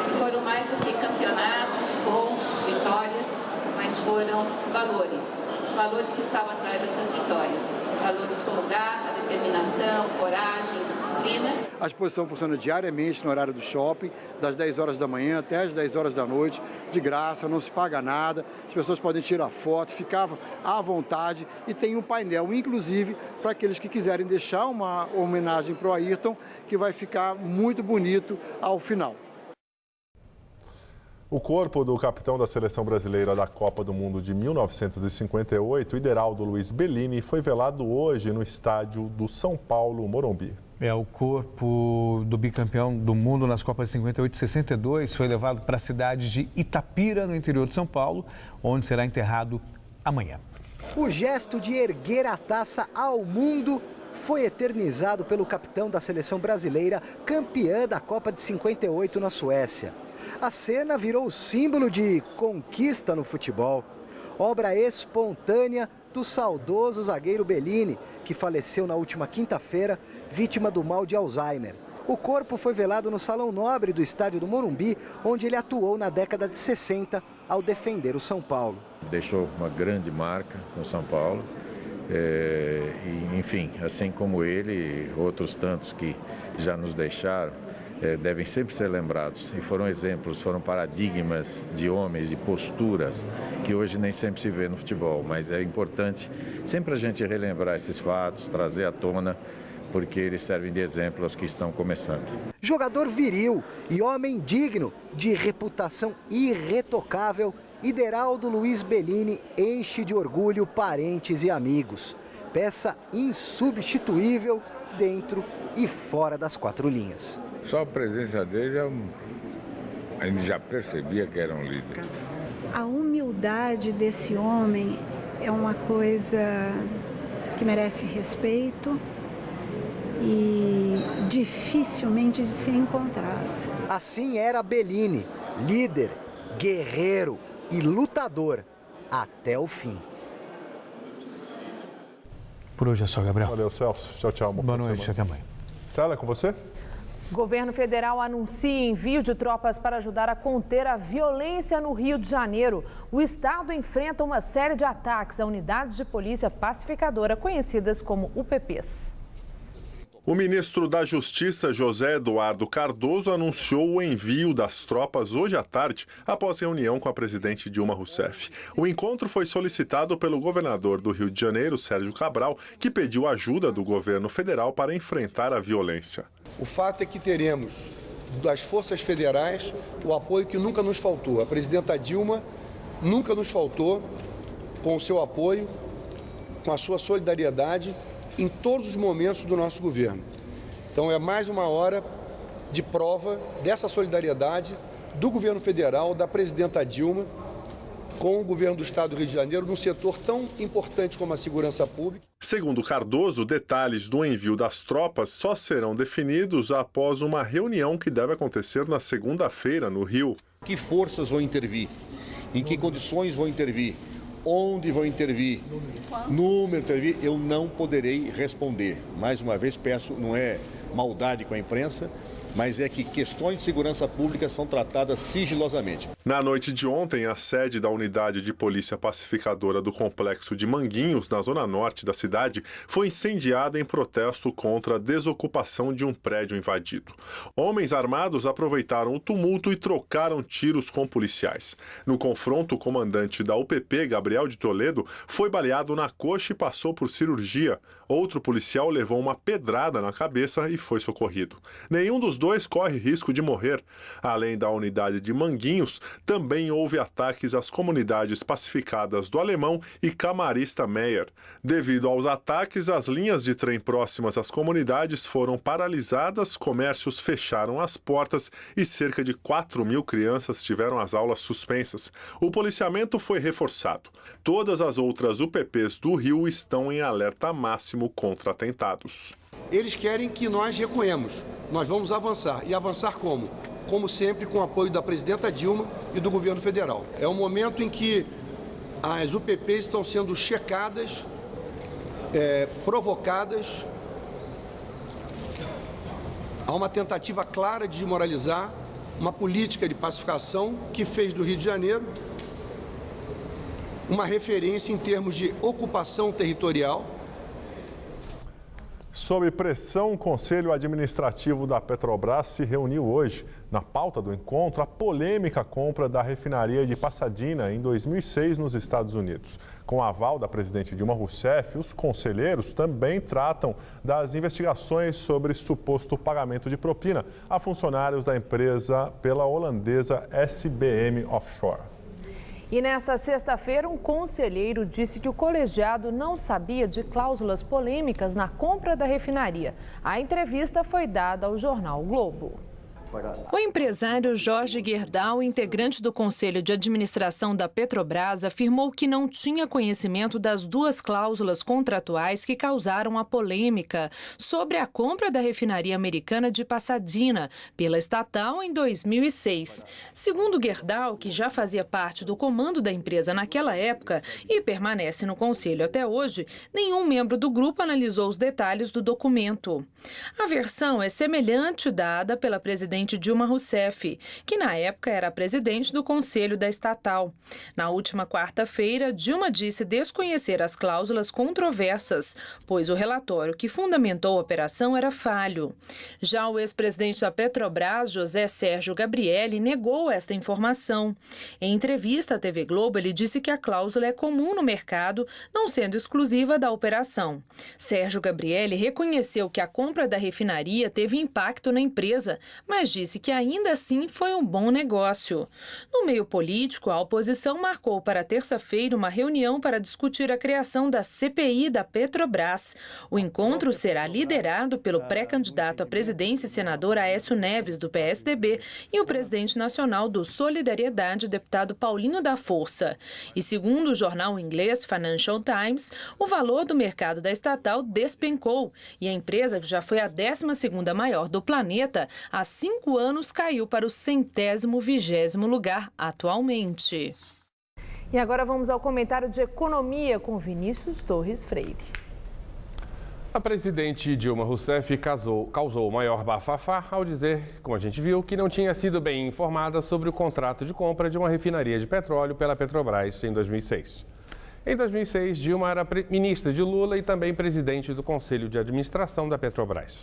que foram mais do que campeonatos, pontos, vitórias, mas foram valores, os valores que estavam atrás dessas vitórias, valores como garra, determinação, coragem, disciplina. A exposição funciona diariamente no horário do shopping, das 10 horas da manhã até as 10 horas da noite, de graça, não se paga nada, as pessoas podem tirar fotos, ficar à vontade e tem um painel, inclusive, para aqueles que quiserem deixar uma homenagem para o Ayrton, que vai ficar muito bonito ao final. O corpo do capitão da seleção brasileira da Copa do Mundo de 1958, Ideraldo Luiz Bellini, foi velado hoje no estádio do São Paulo, Morumbi. O corpo do bicampeão do mundo nas Copas de 58 e 62 foi levado para a cidade de Itapira, no interior de São Paulo, onde será enterrado amanhã. O gesto de erguer a taça ao mundo foi eternizado pelo capitão da seleção brasileira, campeã da Copa de 58 na Suécia. A cena virou símbolo de conquista no futebol. Obra espontânea do saudoso zagueiro Bellini, que faleceu na última quinta-feira, vítima do mal de Alzheimer. O corpo foi velado no Salão Nobre do estádio do Morumbi, onde ele atuou na década de 60 ao defender o São Paulo. Deixou uma grande marca no São Paulo. Enfim, assim como ele, outros tantos que já nos deixaram, devem sempre ser lembrados e foram exemplos, foram paradigmas de homens e posturas que hoje nem sempre se vê no futebol, mas é importante sempre a gente relembrar esses fatos, trazer à tona, porque eles servem de exemplo aos que estão começando. Jogador viril e homem digno de reputação irretocável, Ideraldo Luiz Bellini enche de orgulho parentes e amigos. Peça insubstituível dentro e fora das quatro linhas. Só a presença dele, a gente já percebia que era um líder. A humildade desse homem é uma coisa que merece respeito e dificilmente de ser encontrada. Assim era Bellini, líder, guerreiro e lutador até o fim. Por hoje é só, Gabriel. Valeu, Celso. Tchau, tchau. Boa noite, até amanhã. Estela, é com você? Governo federal anuncia envio de tropas para ajudar a conter a violência no Rio de Janeiro. O estado enfrenta uma série de ataques a unidades de polícia pacificadora, conhecidas como UPPs. O ministro da Justiça, José Eduardo Cardoso, anunciou o envio das tropas hoje à tarde, após reunião com a presidente Dilma Rousseff. O encontro foi solicitado pelo governador do Rio de Janeiro, Sérgio Cabral, que pediu ajuda do governo federal para enfrentar a violência. O fato é que teremos das forças federais o apoio que nunca nos faltou. A presidenta Dilma nunca nos faltou com o seu apoio, com a sua solidariedade em todos os momentos do nosso governo. Então é mais uma hora de prova dessa solidariedade do governo federal, da presidenta Dilma, com o governo do estado do Rio de Janeiro, num setor tão importante como a segurança pública. Segundo Cardoso, detalhes do envio das tropas só serão definidos após uma reunião que deve acontecer na segunda-feira no Rio. Que forças vão intervir? Em que condições vão intervir? Onde vão intervir? Número intervir? Eu não poderei responder. Mais uma vez peço, não é maldade com a imprensa, mas é que questões de segurança pública são tratadas sigilosamente. Na noite de ontem, a sede da Unidade de Polícia Pacificadora do Complexo de Manguinhos, na zona norte da cidade, foi incendiada em protesto contra a desocupação de um prédio invadido. Homens armados aproveitaram o tumulto e trocaram tiros com policiais. No confronto, o comandante da UPP, Gabriel de Toledo, foi baleado na coxa e passou por cirurgia. Outro policial levou uma pedrada na cabeça e foi socorrido. Nenhum dos dois corre risco de morrer. Além da unidade de Manguinhos, também houve ataques às comunidades pacificadas do Alemão e Camarista Meyer. Devido aos ataques, as linhas de trem próximas às comunidades foram paralisadas, comércios fecharam as portas e cerca de 4.000 crianças tiveram as aulas suspensas. O policiamento foi reforçado. Todas as outras UPPs do Rio estão em alerta máximo contra atentados. Eles querem que nós recuemos. Nós vamos avançar. E avançar como? Como sempre, com o apoio da presidenta Dilma e do governo federal. É um momento em que as UPPs estão sendo checadas, provocadas. Há uma tentativa clara de desmoralizar uma política de pacificação que fez do Rio de Janeiro uma referência em termos de ocupação territorial. Sob pressão, o Conselho Administrativo da Petrobras se reuniu hoje. Na pauta do encontro, a polêmica compra da refinaria de Pasadena em 2006 nos Estados Unidos. Com o aval da presidente Dilma Rousseff, os conselheiros também tratam das investigações sobre suposto pagamento de propina a funcionários da empresa pela holandesa SBM Offshore. E nesta sexta-feira, um conselheiro disse que o colegiado não sabia de cláusulas polêmicas na compra da refinaria. A entrevista foi dada ao jornal o Globo. O empresário Jorge Gerdau, integrante do Conselho de Administração da Petrobras, afirmou que não tinha conhecimento das duas cláusulas contratuais que causaram a polêmica sobre a compra da refinaria americana de Pasadena pela estatal em 2006. Segundo Gerdau, que já fazia parte do comando da empresa naquela época e permanece no Conselho até hoje, nenhum membro do grupo analisou os detalhes do documento. A versão é semelhante dada pela presidente Dilma Rousseff, que na época era presidente do Conselho da estatal. Na última quarta-feira, Dilma disse desconhecer as cláusulas controversas, pois o relatório que fundamentou a operação era falho. Já o ex-presidente da Petrobras, José Sérgio Gabrielli, negou esta informação. Em entrevista à TV Globo, ele disse que a cláusula é comum no mercado, não sendo exclusiva da operação. Sérgio Gabrielli reconheceu que a compra da refinaria teve impacto na empresa, mas disse que ainda assim foi um bom negócio. No meio político, a oposição marcou para terça-feira uma reunião para discutir a criação da CPI da Petrobras. O encontro será liderado pelo pré-candidato à presidência, senador Aécio Neves, do PSDB, e o presidente nacional do Solidariedade, deputado Paulinho da Força. E segundo o jornal inglês Financial Times, o valor do mercado da estatal despencou e a empresa, que já foi a 12ª maior do planeta, há 5 anos caiu para o 120º lugar atualmente. E agora vamos ao comentário de economia com Vinícius Torres Freire. A presidente Dilma Rousseff causou o maior bafafá ao dizer, como a gente viu, que não tinha sido bem informada sobre o contrato de compra de uma refinaria de petróleo pela Petrobras em 2006. Em 2006, Dilma era ministra de Lula e também presidente do Conselho de Administração da Petrobras.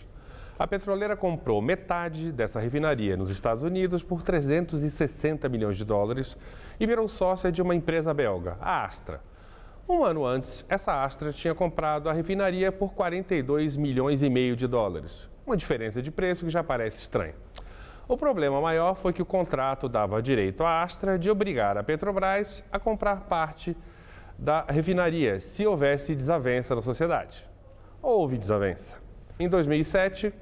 A petroleira comprou metade dessa refinaria nos Estados Unidos por 360 milhões de dólares e virou sócia de uma empresa belga, a Astra. Um ano antes, essa Astra tinha comprado a refinaria por 42 milhões e meio de dólares, uma diferença de preço que já parece estranha. O problema maior foi que o contrato dava direito à Astra de obrigar a Petrobras a comprar parte da refinaria se houvesse desavença na sociedade. Houve desavença. Em 2007,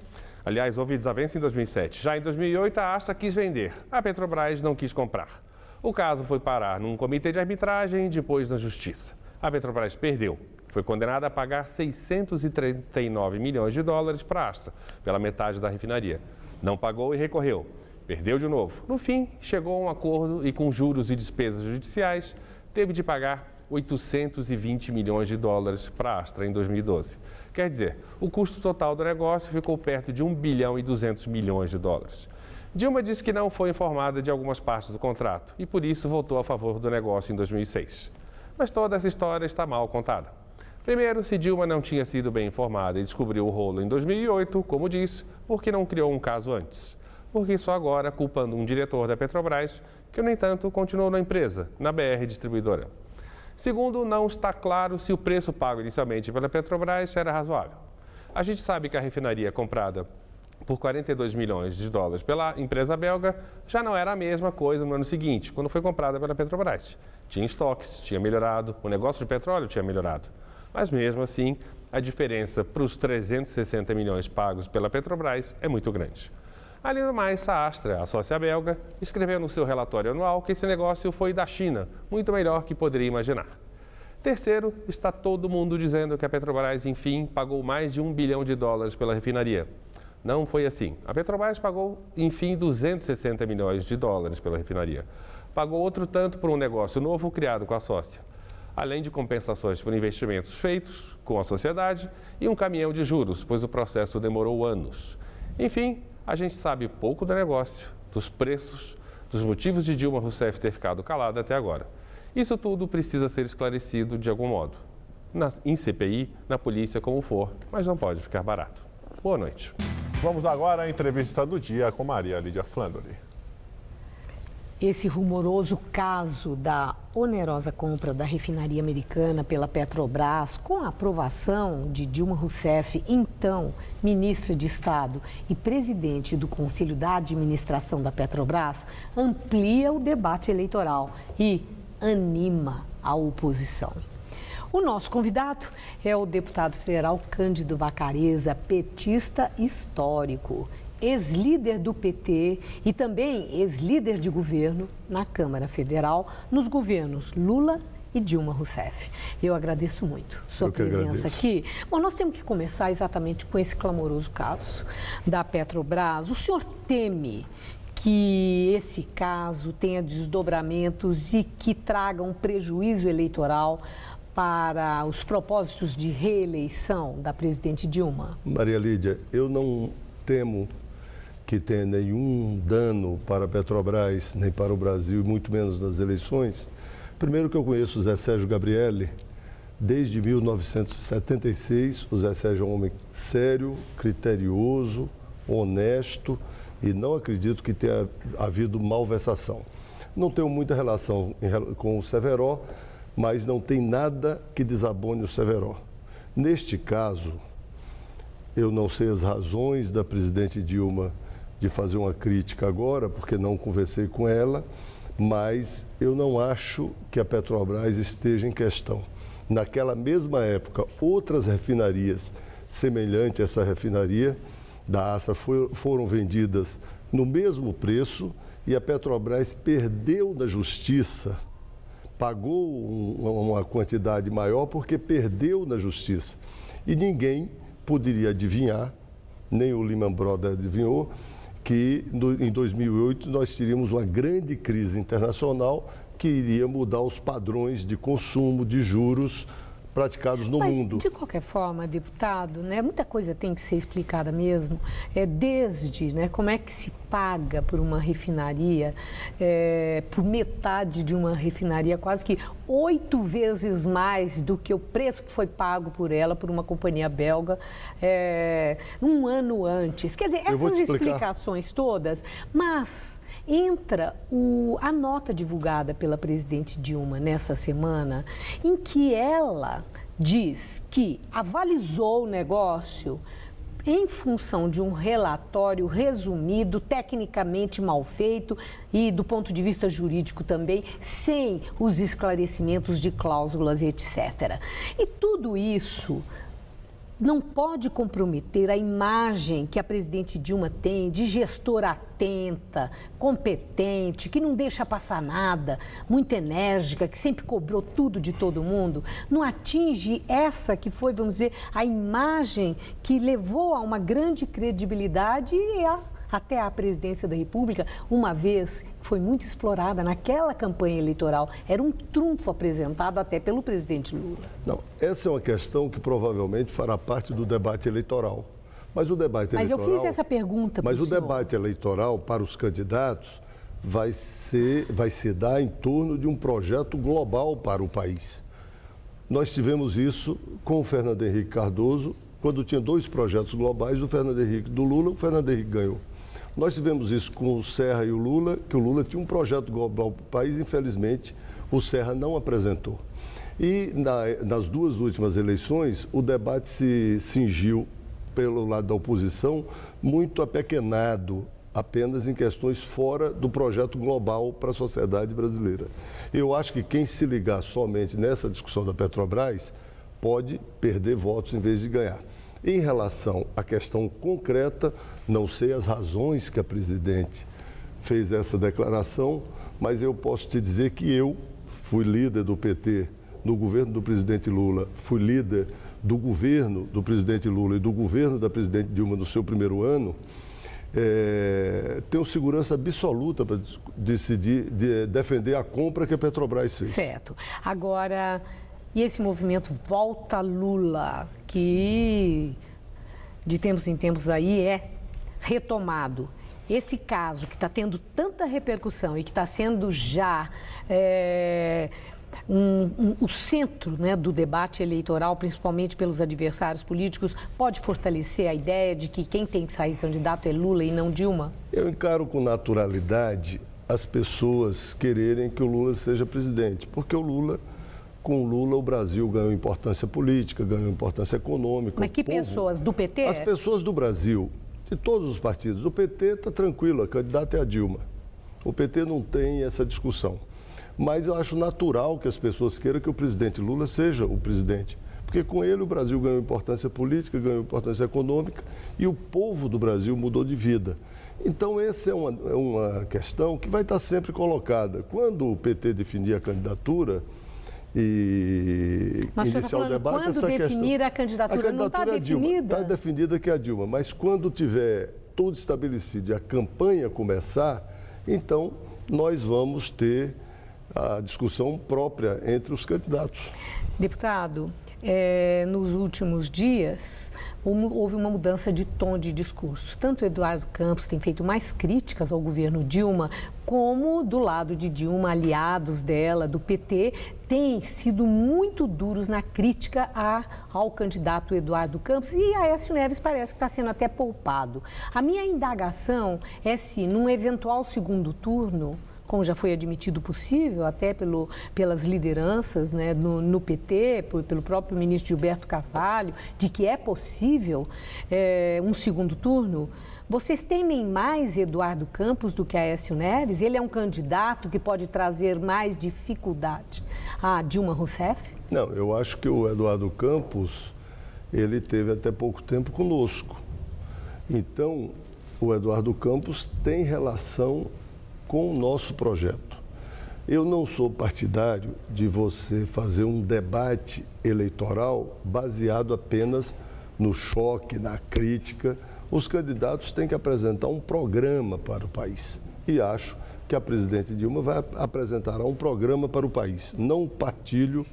aliás, houve desavença em 2007. Já em 2008, a Astra quis vender. A Petrobras não quis comprar. O caso foi parar num comitê de arbitragem e depois na justiça. A Petrobras perdeu. Foi condenada a pagar 639 milhões de dólares para a Astra, pela metade da refinaria. Não pagou e recorreu. Perdeu de novo. No fim, chegou a um acordo e, com juros e despesas judiciais, teve de pagar 820 milhões de dólares para a Astra em 2012. Quer dizer, o custo total do negócio ficou perto de 1 bilhão e 200 milhões de dólares. Dilma disse que não foi informada de algumas partes do contrato e, por isso, votou a favor do negócio em 2006. Mas toda essa história está mal contada. Primeiro, se Dilma não tinha sido bem informada e descobriu o rolo em 2008, como disse, porque não criou um caso antes. Porque só agora, culpando um diretor da Petrobras, que, no entanto, continuou na empresa, na BR Distribuidora. Segundo, não está claro se o preço pago inicialmente pela Petrobras era razoável. A gente sabe que a refinaria comprada por 42 milhões de dólares pela empresa belga já não era a mesma coisa no ano seguinte, quando foi comprada pela Petrobras. Tinha estoques, tinha melhorado, o negócio de petróleo tinha melhorado. Mas mesmo assim, a diferença para os 360 milhões pagos pela Petrobras é muito grande. Além do mais, a Astra, a sócia belga, escreveu no seu relatório anual que esse negócio foi da China, muito melhor que poderia imaginar. Terceiro, está todo mundo dizendo que a Petrobras, enfim, pagou mais de 1 bilhão de dólares pela refinaria. Não foi assim. A Petrobras pagou, enfim, 260 milhões de dólares pela refinaria. Pagou outro tanto por um negócio novo criado com a sócia, além de compensações por investimentos feitos com a sociedade e um caminhão de juros, pois o processo demorou anos. Enfim, a gente sabe pouco do negócio, dos preços, dos motivos de Dilma Rousseff ter ficado calada até agora. Isso tudo precisa ser esclarecido de algum modo. Em CPI, na polícia, como for, mas não pode ficar barato. Boa noite. Vamos agora à entrevista do dia com Maria Lídia Flandoli. Esse rumoroso caso da onerosa compra da refinaria americana pela Petrobras, com a aprovação de Dilma Rousseff, então ministra de Estado e presidente do Conselho da Administração da Petrobras, amplia o debate eleitoral e anima a oposição. O nosso convidado é o deputado federal Cândido Vacarezza, petista histórico, ex-líder do PT e também ex-líder de governo na Câmara Federal, nos governos Lula e Dilma Rousseff. Eu agradeço muito sua presença aqui. Bom, nós temos que começar exatamente com esse clamoroso caso da Petrobras. O senhor teme que esse caso tenha desdobramentos e que traga um prejuízo eleitoral para os propósitos de reeleição da presidente Dilma? Maria Lídia, eu não temo que tenha nenhum dano para a Petrobras, nem para o Brasil, muito menos nas eleições. Primeiro que eu conheço o Zé Sérgio Gabrielli desde 1976. O Zé Sérgio é um homem sério, criterioso, honesto e não acredito que tenha havido malversação. Não tenho muita relação com o Severo, mas não tem nada que desabone o Severo. Neste caso, eu não sei as razões da presidente Dilma de fazer uma crítica agora, porque não conversei com ela, mas eu não acho que a Petrobras esteja em questão. Naquela mesma época, outras refinarias semelhantes a essa refinaria da Astra foram vendidas no mesmo preço e a Petrobras perdeu na justiça, pagou uma quantidade maior porque perdeu na justiça. E ninguém poderia adivinhar, nem o Lehman Brothers adivinhou, que em 2008 nós teríamos uma grande crise internacional que iria mudar os padrões de consumo, de juros praticados no mundo. De qualquer forma, deputado, né, muita coisa tem que ser explicada mesmo, desde como é que se paga por uma refinaria, por metade de uma refinaria, quase que 8 vezes mais do que o preço que foi pago por ela, por uma companhia belga, um ano antes. Quer dizer, essas explicações todas, mas entra a nota divulgada pela presidente Dilma nessa semana, em que ela diz que avalizou o negócio em função de um relatório resumido, tecnicamente mal feito e do ponto de vista jurídico também, sem os esclarecimentos de cláusulas, etc. E tudo isso não pode comprometer a imagem que a presidente Dilma tem de gestora atenta, competente, que não deixa passar nada, muito enérgica, que sempre cobrou tudo de todo mundo. Não atinge essa que foi, vamos dizer, a imagem que levou a uma grande credibilidade e até a presidência da República, uma vez foi muito explorada naquela campanha eleitoral. Era um trunfo apresentado até pelo presidente Lula. Não, essa é uma questão que provavelmente fará parte do debate eleitoral. Mas o debate eleitoral... Mas eu fiz essa pergunta para o senhor. Mas o debate eleitoral para os candidatos vai se dar em torno de um projeto global para o país. Nós tivemos isso com o Fernando Henrique Cardoso, quando tinha 2 projetos globais, do Fernando Henrique e do Lula, o Fernando Henrique ganhou. Nós tivemos isso com o Serra e o Lula, que o Lula tinha um projeto global para o país, infelizmente o Serra não apresentou. E nas 2 últimas eleições, o debate se cingiu pelo lado da oposição, muito apequenado, apenas em questões fora do projeto global para a sociedade brasileira. Eu acho que quem se ligar somente nessa discussão da Petrobras pode perder votos em vez de ganhar. Em relação à questão concreta, não sei as razões que a presidente fez essa declaração, mas eu posso te dizer que eu fui líder do PT no governo do presidente Lula, fui líder do governo do presidente Lula e do governo da presidente Dilma no seu primeiro ano, tenho segurança absoluta para defender a compra que a Petrobras fez. Certo. Agora, e esse movimento Volta Lula, que de tempos em tempos aí é retomado. Esse caso que está tendo tanta repercussão e que está sendo já o centro, né, do debate eleitoral, principalmente pelos adversários políticos, pode fortalecer a ideia de que quem tem que sair candidato é Lula e não Dilma? Eu encaro com naturalidade as pessoas quererem que o Lula seja presidente, porque com o Lula, o Brasil ganhou importância política, ganhou importância econômica. Mas que pessoas? Do PT? As pessoas do Brasil, de todos os partidos. O PT está tranquilo, a candidata é a Dilma. O PT não tem essa discussão. Mas eu acho natural que as pessoas queiram que o presidente Lula seja o presidente. Porque com ele o Brasil ganhou importância política, ganhou importância econômica e o povo do Brasil mudou de vida. Então, essa é uma questão que vai estar sempre colocada. Quando o PT definir a candidatura e iniciar o debate, quando definir a candidatura não está definida? Está definida que é a Dilma, mas quando tiver tudo estabelecido e a campanha começar, então nós vamos ter a discussão própria entre os candidatos. Deputado, nos últimos dias houve uma mudança de tom de discurso. Tanto o Eduardo Campos tem feito mais críticas ao governo Dilma, como do lado de Dilma, aliados dela, do PT, têm sido muito duros na crítica ao candidato Eduardo Campos, e Aécio Neves parece que está sendo até poupado. A minha indagação é se, num eventual segundo turno, como já foi admitido possível, até pelas lideranças, né, no PT, pelo próprio ministro Gilberto Carvalho, de que é possível um segundo turno. Vocês temem mais Eduardo Campos do que Aécio Neves? Ele é um candidato que pode trazer mais dificuldade a Dilma Rousseff? Não, eu acho que o Eduardo Campos, ele teve até pouco tempo conosco. Então, o Eduardo Campos tem relação com o nosso projeto. Eu não sou partidário de você fazer um debate eleitoral baseado apenas no choque, na crítica. Os candidatos têm que apresentar um programa para o país. E acho que a presidente Dilma vai apresentar um programa para o país. Não partilho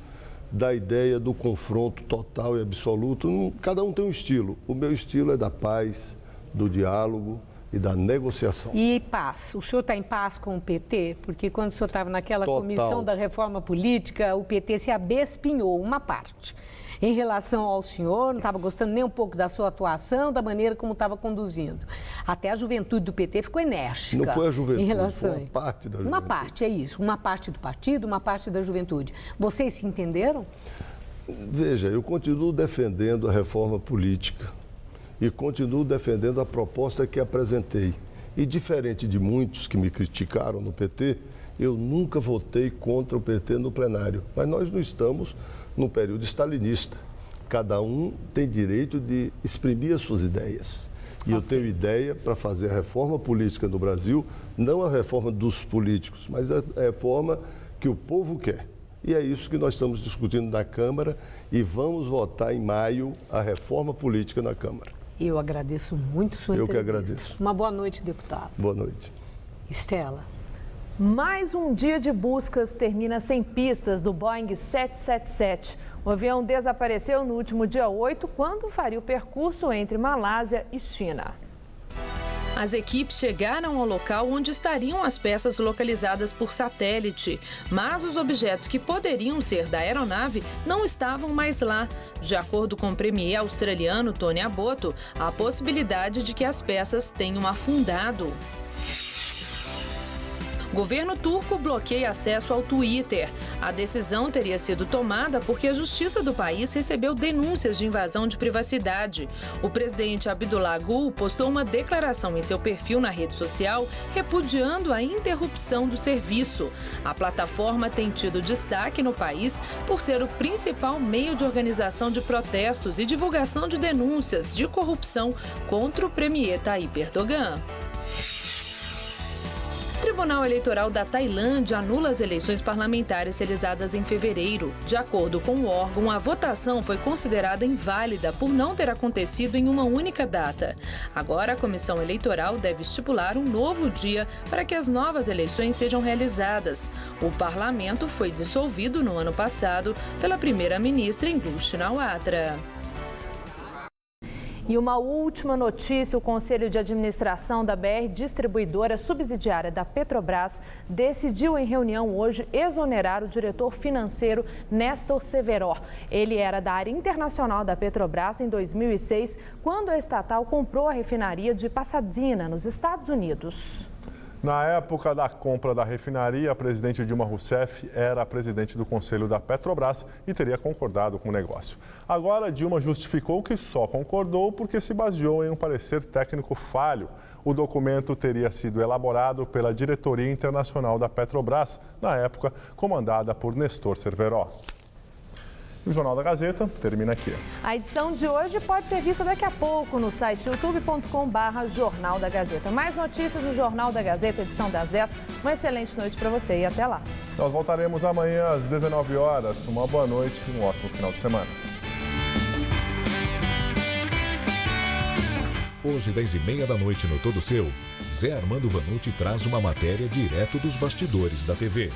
da ideia do confronto total e absoluto. Cada um tem um estilo. O meu estilo é da paz, do diálogo e da negociação. E paz? O senhor está em paz com o PT? Porque quando o senhor estava naquela Total. comissão da reforma política, o PT se abespinhou, uma parte. Em relação ao senhor, não estava gostando nem um pouco da sua atuação, da maneira como estava conduzindo. Até a juventude do PT ficou enérgica. Não foi a juventude, em relação... foi uma parte da juventude. Uma parte, é isso. Uma parte do partido, uma parte da juventude. Vocês se entenderam? Veja, eu continuo defendendo a reforma política. e continuo defendendo a proposta que apresentei. E diferente de muitos que me criticaram no PT, eu nunca votei contra o PT no plenário. Mas nós não estamos no período stalinista. Cada um tem direito de exprimir as suas ideias. E eu tenho ideia para fazer a reforma política no Brasil, não a reforma dos políticos, mas a reforma que o povo quer. E é isso que nós estamos discutindo na Câmara e vamos votar em maio a reforma política na Câmara. Eu agradeço muito sua entrevista. Eu que agradeço. Uma boa noite, deputado. Boa noite. Estela. Mais um dia de buscas termina sem pistas do Boeing 777. O avião desapareceu no último dia 8, quando faria o percurso entre Malásia e China. As equipes chegaram ao local onde estariam as peças localizadas por satélite, mas os objetos que poderiam ser da aeronave não estavam mais lá. De acordo com o premier australiano Tony Abbott, há a possibilidade de que as peças tenham afundado. O governo turco bloqueia acesso ao Twitter. A decisão teria sido tomada porque a justiça do país recebeu denúncias de invasão de privacidade. O presidente Abdullah Gül postou uma declaração em seu perfil na rede social repudiando a interrupção do serviço. A plataforma tem tido destaque no país por ser o principal meio de organização de protestos e divulgação de denúncias de corrupção contra o premier Tayyip Erdogan. O Tribunal Eleitoral da Tailândia anula as eleições parlamentares realizadas em fevereiro. De acordo com o órgão, a votação foi considerada inválida por não ter acontecido em uma única data. Agora, a Comissão Eleitoral deve estipular um novo dia para que as novas eleições sejam realizadas. O parlamento foi dissolvido no ano passado pela primeira-ministra Ingrid Shinawatra. E uma última notícia: o Conselho de Administração da BR Distribuidora, subsidiária da Petrobras, decidiu em reunião hoje exonerar o diretor financeiro Néstor Severo. Ele era da área internacional da Petrobras em 2006, quando a estatal comprou a refinaria de Pasadena, nos Estados Unidos. Na época da compra da refinaria, a presidente Dilma Rousseff era a presidente do Conselho da Petrobras e teria concordado com o negócio. Agora, Dilma justificou que só concordou porque se baseou em um parecer técnico falho. O documento teria sido elaborado pela diretoria internacional da Petrobras, na época comandada por Néstor Severo. O Jornal da Gazeta termina aqui. A edição de hoje pode ser vista daqui a pouco no site youtube.com/Jornal da Gazeta. Mais notícias no Jornal da Gazeta, edição das 10. Uma excelente noite para você e até lá. Nós voltaremos amanhã às 19 horas. Uma boa noite e um ótimo final de semana. Hoje, 10h30 da noite no Todo Seu, Zé Armando Vanucci traz uma matéria direto dos bastidores da TV.